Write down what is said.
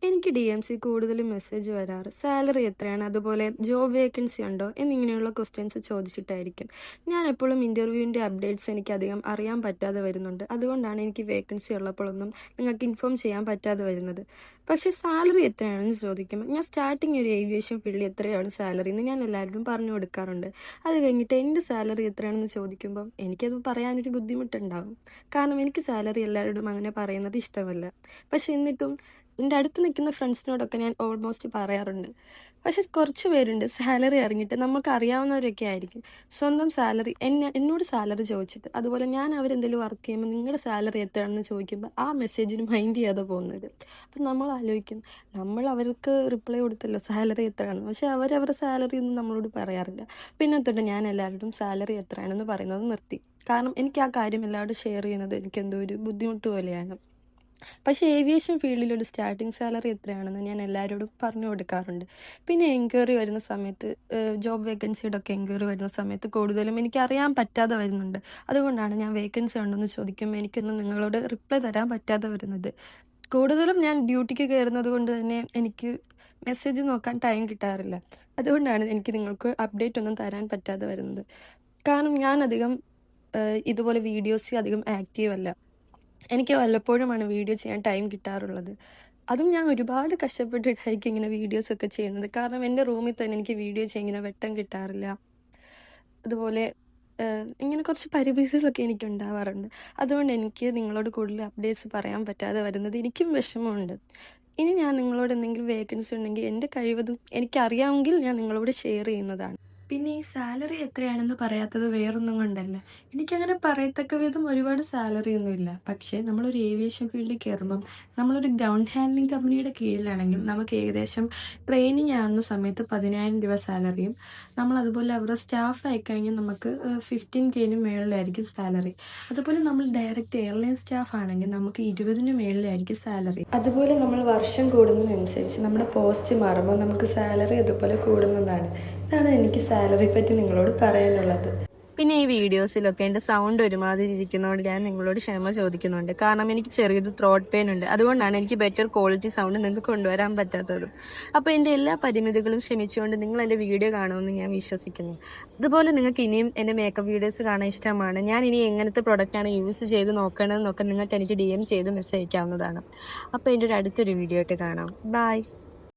എനിക്ക് DMC കൂടുതലും message വരാറ് സാലറി എത്രയാണ്, അതുപോലെ ജോബ് വേക്കൻസി ഉണ്ടോ എന്നിങ്ങനെയുള്ള ക്വസ്റ്റ്യൻസ് ചോദിച്ചിട്ടായിരിക്കും. ഞാൻ എപ്പോഴും ഇൻ്റർവ്യൂവിൻ്റെ അപ്ഡേറ്റ്സ് എനിക്കധികം അറിയാൻ പറ്റാതെ വരുന്നുണ്ട്. അതുകൊണ്ടാണ് എനിക്ക് വേക്കൻസി ഉള്ളപ്പോഴൊന്നും നിങ്ങൾക്ക് ഇൻഫോം ചെയ്യാൻ പറ്റാതെ വരുന്നത്. പക്ഷേ സാലറി എത്രയാണെന്ന് ചോദിക്കുമ്പോൾ ഞാൻ സ്റ്റാർട്ടിങ് ഒരു ഏവിയേഷൻ ഫീൽഡിൽ എത്രയാണ് സാലറി എന്ന് ഞാൻ എല്ലാവരോടും പറഞ്ഞു കൊടുക്കാറുണ്ട്. അത് കഴിഞ്ഞിട്ട് എൻ്റെ സാലറി എത്രയാണെന്ന് ചോദിക്കുമ്പം എനിക്കത് പറയാനൊരു ബുദ്ധിമുട്ടുണ്ടാകും. കാരണം എനിക്ക് സാലറി എല്ലാവരോടും അങ്ങനെ പറയുന്നത് ഇഷ്ടമല്ല. പക്ഷെ എന്നിട്ടും എൻ്റെ അടുത്ത് നിൽക്കുന്ന ഫ്രണ്ട്സിനോടൊക്കെ ഞാൻ ഓൾമോസ്റ്റ് പറയാറുണ്ട്. പക്ഷെ കുറച്ച് പേരുണ്ട് സാലറി അറിഞ്ഞിട്ട് നമുക്ക് അറിയാവുന്നവരൊക്കെ ആയിരിക്കും സ്വന്തം സാലറി എന്നോട് സാലറി ചോദിച്ചിട്ട്, അതുപോലെ ഞാൻ അവരെന്തെങ്കിലും വർക്ക് ചെയ്യുമ്പോൾ നിങ്ങളുടെ സാലറി എത്രയാണെന്ന് ചോദിക്കുമ്പോൾ ആ മെസ്സേജിന് മൈൻഡ് ചെയ്യാതെ പോകുന്നത്. അപ്പം നമ്മൾ ആലോചിക്കും, നമ്മൾ അവർക്ക് റിപ്ലൈ കൊടുത്തല്ലോ സാലറി എത്രയാണ്, പക്ഷെ അവരവരുടെ സാലറി ഒന്നും നമ്മളോട് പറയാറില്ല. പിന്നെ തൊട്ട് ഞാൻ എല്ലാവരോടും സാലറി എത്രയാണെന്ന് പറയുന്നത് നിർത്തി. കാരണം എനിക്ക് ആ കാര്യം എല്ലാവരോടും ഷെയർ ചെയ്യുന്നത് എനിക്കെന്തോ ഒരു ബുദ്ധിമുട്ട് പോലെയാണ്. പക്ഷേ ഏവിയേഷൻ ഫീൽഡിലൊരു സ്റ്റാർട്ടിങ് സാലറി എത്രയാണെന്ന് ഞാൻ എല്ലാവരോടും പറഞ്ഞു കൊടുക്കാറുണ്ട്. പിന്നെ എൻക്വയറി വരുന്ന സമയത്ത്, ജോബ് വേക്കൻസിയുടെ ഒക്കെ എൻക്വയറി വരുന്ന സമയത്ത് കൂടുതലും എനിക്കറിയാൻ പറ്റാതെ വരുന്നുണ്ട്. അതുകൊണ്ടാണ് ഞാൻ വേക്കൻസി ഉണ്ടെന്ന് ചോദിക്കുമ്പോൾ എനിക്കൊന്നും നിങ്ങളോട് റിപ്ലൈ തരാൻ പറ്റാതെ വരുന്നത്. കൂടുതലും ഞാൻ ഡ്യൂട്ടിക്ക് കയറുന്നത് കൊണ്ട് തന്നെ എനിക്ക് മെസ്സേജ് നോക്കാൻ ടൈം കിട്ടാറില്ല. അതുകൊണ്ടാണ് എനിക്ക് നിങ്ങൾക്ക് അപ്ഡേറ്റ് ഒന്നും തരാൻ പറ്റാതെ വരുന്നത്. കാരണം ഞാൻ അധികം ഇതുപോലെ വീഡിയോസ് അധികം ആക്റ്റീവ് അല്ല. എനിക്ക് വല്ലപ്പോഴുമാണ് വീഡിയോ ചെയ്യാൻ ടൈം കിട്ടാറുള്ളത്. അതും ഞാൻ ഒരുപാട് കഷ്ടപ്പെട്ടിട്ടായിരിക്കും ഇങ്ങനെ വീഡിയോസൊക്കെ ചെയ്യുന്നത്. കാരണം എൻ്റെ റൂമിൽ തന്നെ എനിക്ക് വീഡിയോ ചെയ്യാൻ ഇങ്ങനെ വെട്ടം കിട്ടാറില്ല. അതുപോലെ ഇങ്ങനെ കുറച്ച് പരിമിതികളൊക്കെ എനിക്ക് ഉണ്ടാവാറുണ്ട്. അതുകൊണ്ട് എനിക്ക് നിങ്ങളോട് കൂടുതൽ അപ്ഡേറ്റ്സ് പറയാൻ പറ്റാതെ വരുന്നത് എനിക്കും വിഷമമുണ്ട്. ഇനി ഞാൻ നിങ്ങളോട് എന്തെങ്കിലും വേക്കൻസി ഉണ്ടെങ്കിൽ എൻ്റെ കഴിവതും എനിക്കറിയാമെങ്കിൽ ഞാൻ നിങ്ങളോട് ഷെയർ ചെയ്യുന്നതാണ്. പിന്നെ ഈ സാലറി എത്രയാണെന്ന് പറയാത്തത് വേറൊന്നും കൊണ്ടല്ല. എനിക്കങ്ങനെ പറയത്തക്ക വിധം ഒരുപാട് സാലറി ഒന്നുമില്ല. പക്ഷേ നമ്മളൊരു ഏവിയേഷൻ ഫീൽഡിൽ കയറുമ്പം നമ്മളൊരു ഗ്രൗണ്ട് ഹാൻഡ്ലിംഗ് കമ്പനിയുടെ കീഴിലാണെങ്കിൽ നമുക്ക് ഏകദേശം ട്രെയിനിങ് ആകുന്ന സമയത്ത് 10,000 രൂപ സാലറിയും, നമ്മളതുപോലെ അവരുടെ സ്റ്റാഫ് ആയിക്കഴിഞ്ഞാൽ നമുക്ക് 15K മേളിലായിരിക്കും സാലറി. അതുപോലെ നമ്മൾ ഡയറക്റ്റ് എയർലൈൻ സ്റ്റാഫ് ആണെങ്കിൽ നമുക്ക് 20 മേളിലായിരിക്കും സാലറി. അതുപോലെ നമ്മൾ വർഷം കൂടുന്നതിനനുസരിച്ച് നമ്മുടെ പോസ്റ്റ് മാറുമ്പോൾ നമുക്ക് സാലറി അതുപോലെ കൂടുന്നതാണ്. ഇതാണ് എനിക്ക് സാലറി പറ്റി നിങ്ങളോട് പറയാനുള്ളത്. പിന്നെ ഈ വീഡിയോസിലൊക്കെ എൻ്റെ സൗണ്ട് ഒരുമാതിരി ഇരിക്കുന്നതുകൊണ്ട് ഞാൻ നിങ്ങളോട് ക്ഷമ ചോദിക്കുന്നുണ്ട്. കാരണം എനിക്ക് ചെറിയൊരു ത്രോട്ട് പെയിൻ ഉണ്ട്. അതുകൊണ്ടാണ് എനിക്ക് ബെറ്റർ ക്വാളിറ്റി സൗണ്ട് നിങ്ങൾക്ക് കൊണ്ടുവരാൻ പറ്റാത്തതും. അപ്പോൾ എൻ്റെ എല്ലാ പരിമിതികളും ക്ഷമിച്ചുകൊണ്ട് നിങ്ങൾ എൻ്റെ വീഡിയോ കാണുമെന്ന് ഞാൻ വിശ്വസിക്കുന്നു. അതുപോലെ നിങ്ങൾക്ക് ഇനിയും എൻ്റെ മേക്കപ്പ് വീഡിയോസ് കാണാൻ ഇഷ്ടമാണ്, ഞാൻ ഇനി എങ്ങനത്തെ പ്രൊഡക്റ്റാണ് യൂസ് ചെയ്ത് നോക്കണമെന്നൊക്കെ നിങ്ങൾക്ക് എനിക്ക് DM ചെയ്ത് മെസ്സേജ് അയക്കാവുന്നതാണ്. അപ്പോൾ എൻ്റെ ഒരു അടുത്തൊരു വീഡിയോ ആയിട്ട് കാണാം. ബൈ.